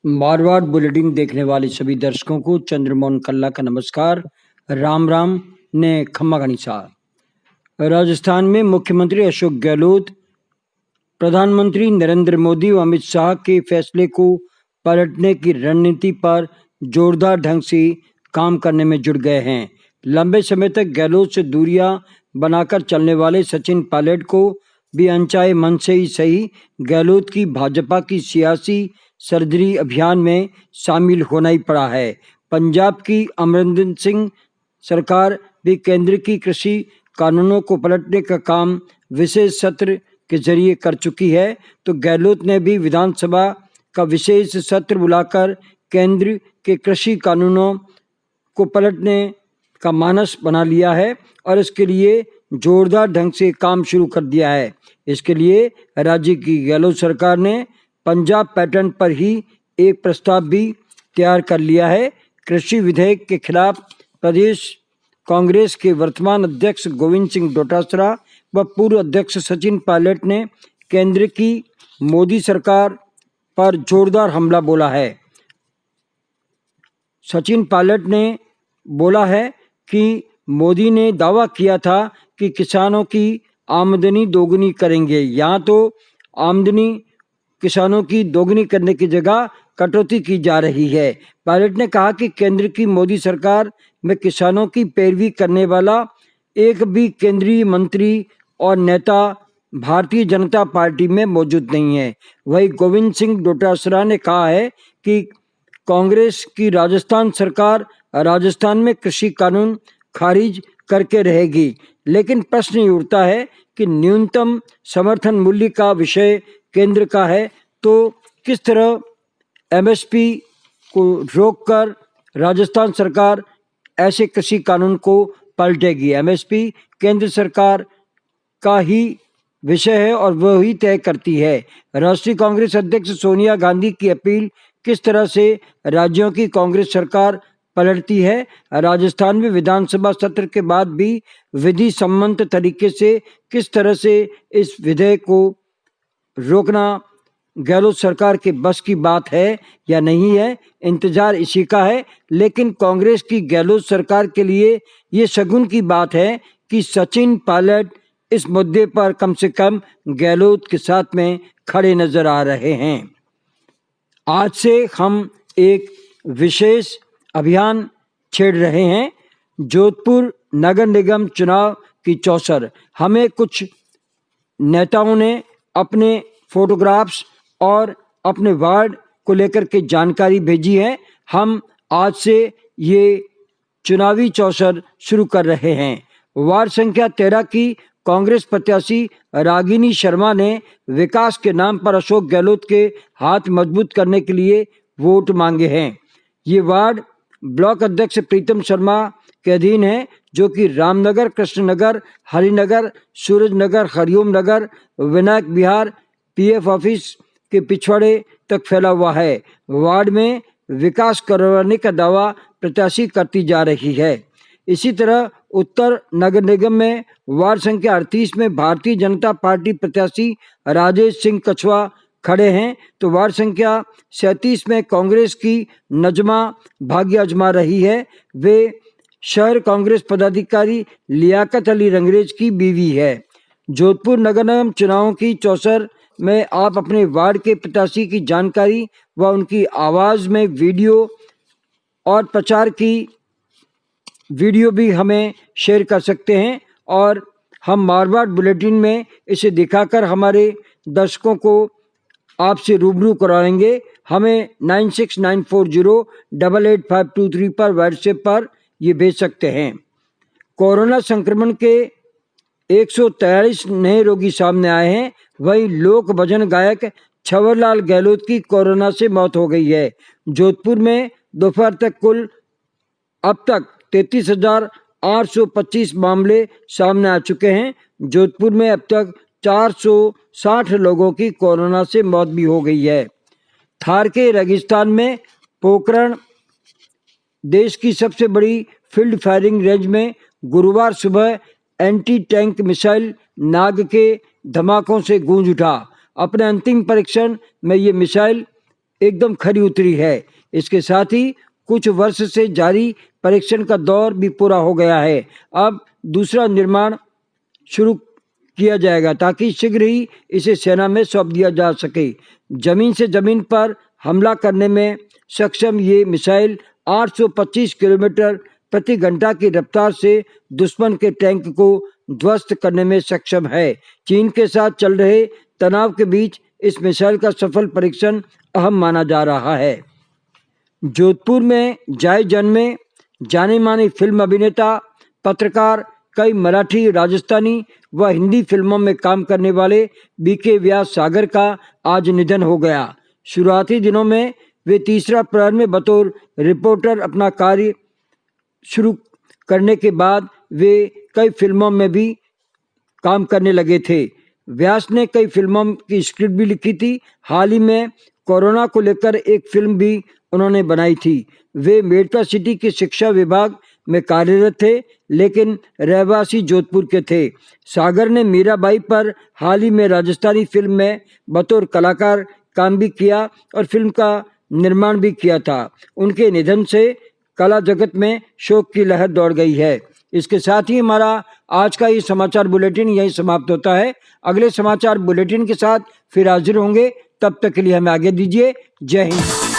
Marwar bulletin देखने वाले सभी दर्शकों को चंद्रमोहन कल्ला का नमस्कार। राम राम ने खम्मा गणिसा। राजस्थान में मुख्यमंत्री अशोक गहलोत प्रधानमंत्री नरेंद्र मोदी व अमित शाह के फैसले को पलटने की रणनीति पर जोरदार ढंग से काम करने में जुट गए हैं। लंबे समय तक गहलोत से दूरियां बनाकर चलने वाले सचिन पायलट को भी अनचाहे मन से ही सही गहलोत की भाजपा की सियासी सर्जरी अभियान में शामिल होना ही पड़ा है। पंजाब की अमरिंदर सिंह सरकार भी केंद्र की कृषि कानूनों को पलटने का काम विशेष सत्र के जरिए कर चुकी है, तो गहलोत ने भी विधानसभा का विशेष सत्र बुलाकर केंद्र के कृषि कानूनों को पलटने का मानस बना लिया है और इसके लिए जोरदार ढंग से काम शुरू कर दिया है। इसके लिए राज्य की गहलोत सरकार ने पंजाब पैटर्न पर ही एक प्रस्ताव भी तैयार कर लिया है। कृषि विधेयक के खिलाफ प्रदेश कांग्रेस के वर्तमान अध्यक्ष गोविंद सिंह डोटासरा व पूर्व अध्यक्ष सचिन पायलट ने केंद्र की मोदी सरकार पर जोरदार हमला बोला है। सचिन पायलट ने बोला है कि मोदी ने दावा किया था कि किसानों की आमदनी दोगुनी करेंगे, यहाँ तो आमदनी किसानों की दोगुनी करने की जगह कटौती की जा रही है। पायलट ने कहा कि केंद्र की मोदी सरकार में किसानों की पैरवी करने वाला एक भी केंद्रीय मंत्री और नेता भारतीय जनता पार्टी में मौजूद नहीं है। वहीं गोविंद सिंह डोटासरा ने कहा है कि कांग्रेस की राजस्थान सरकार राजस्थान में कृषि कानून खारिज करके रहेगी, लेकिन प्रश्न ये उठता है कि न्यूनतम समर्थन मूल्य का विषय केंद्र का है, तो किस तरह एमएसपी को रोककर राजस्थान सरकार ऐसे कृषि कानून को पलटेगी। एमएसपी केंद्र सरकार का ही विषय है और वह ही तय करती है। राष्ट्रीय कांग्रेस अध्यक्ष सोनिया गांधी की अपील किस तरह से राज्यों की कांग्रेस सरकार पलटती है। राजस्थान में विधानसभा सत्र के बाद भी विधि सम्मत तरीके से किस तरह से इस विधेयक को रोकना गहलोत सरकार के बस की बात है या नहीं है, इंतजार इसी का है। लेकिन कांग्रेस की गहलोत सरकार के लिए ये शगुन की बात है कि सचिन पायलट इस मुद्दे पर कम से कम गहलोत के साथ में खड़े नजर आ रहे हैं। आज से हम एक विशेष अभियान छेड़ रहे हैं। जोधपुर नगर निगम चुनाव की चौसर हमें कुछ नेताओं ने अपने फोटोग्राफ्स और अपने वार्ड को लेकर के जानकारी भेजी है। हम आज से ये चुनावी चौसर शुरू कर रहे हैं। वार्ड संख्या 13 की कांग्रेस प्रत्याशी रागिनी शर्मा ने विकास के नाम पर अशोक गहलोत के हाथ मजबूत करने के लिए वोट मांगे हैं। ये वार्ड ब्लॉक अध्यक्ष प्रीतम शर्मा के अधीन है, जो कि रामनगर, कृष्णनगर, हरिनगर, सूरजनगर, हरिओम नगर, विनायक विहार, पीएफ ऑफिस के पिछवाड़े तक फैला हुआ है। वार्ड में विकास करवाने का दावा प्रत्याशी करती जा रही है। इसी तरह उत्तर नगर निगम में वार्ड संख्या 38 में भारतीय जनता पार्टी प्रत्याशी राजेश सिंह कछवा खड़े हैं, तो वार्ड संख्या 37 में कांग्रेस की नजमा भाग्य आजमा रही है। वे शहर कांग्रेस पदाधिकारी लियाकत अली रंगरेज की बीवी है। जोधपुर नगर निगम चुनावों की चौसर में आप अपने वार्ड के प्रत्याशी की जानकारी व उनकी आवाज़ में वीडियो और प्रचार की वीडियो भी हमें शेयर कर सकते हैं और हम मारवाड़ बुलेटिन में इसे दिखाकर हमारे दर्शकों को आपसे रूबरू कराएंगे। हमें 9694088523 पर व्हाट्सएप पर ये भेज सकते हैं। कोरोना संक्रमण के 143 नए रोगी सामने आए हैं। वहीं लोक भजन गायक छवरलाल गहलोत की कोरोना से मौत हो गई है। जोधपुर में दोपहर तक कुल अब तक 33,825 मामले सामने आ चुके हैं। जोधपुर में अब तक 460 लोगों की कोरोना से मौत भी हो गई है। थार के रेगिस्तान में पोखरण देश की सबसे बड़ी फील्ड फायरिंग रेंज में गुरुवार सुबह एंटी टैंक मिसाइल नाग के धमाकों से गूंज उठा। अपने अंतिम परीक्षण में ये मिसाइल एकदम खरी उतरी है। इसके साथ ही कुछ वर्ष से जारी परीक्षण का दौर भी पूरा हो गया है। अब दूसरा निर्माण शुरू किया जाएगा ताकि शीघ्र ही इसे सेना में सौंप दिया जा सके। जमीन से जमीन पर हमला करने में सक्षम ये मिसाइल 825 किलोमीटर प्रति घंटा की रफ्तार से दुश्मन के टैंक को ध्वस्त करने में सक्षम है। चीन के साथ चल रहे तनाव के बीच इस मिसाइल का सफल परीक्षण अहम माना जा रहा है। जोधपुर में जाए जन्मे जाने माने फिल्म अभिनेता, पत्रकार, कई मराठी, राजस्थानी व हिंदी फिल्मों में काम करने वाले बीके व्यास सागर का आज निधन हो गया। शुरुआती दिनों में वे तीसरा प्रहर में बतौर रिपोर्टर अपना कार्य शुरू करने के बाद वे कई फिल्मों में भी काम करने लगे थे। व्यास ने कई फिल्मों की स्क्रिप्ट भी लिखी थी। हाल ही में कोरोना को लेकर एक फिल्म भी उन्होंने बनाई थी। वे मेडता सिटी के शिक्षा विभाग में कार्यरत थे, लेकिन रहवासी जोधपुर के थे। सागर ने मीराबाई पर हाल ही में राजस्थानी फिल्म में बतौर कलाकार काम भी किया और फिल्म का निर्माण भी किया था। उनके निधन से कला जगत में शोक की लहर दौड़ गई है। इसके साथ ही हमारा आज का ये समाचार बुलेटिन यहीं समाप्त होता है। अगले समाचार बुलेटिन के साथ फिर हाजिर होंगे, तब तक के लिए हमें आगे दीजिए। जय हिंद।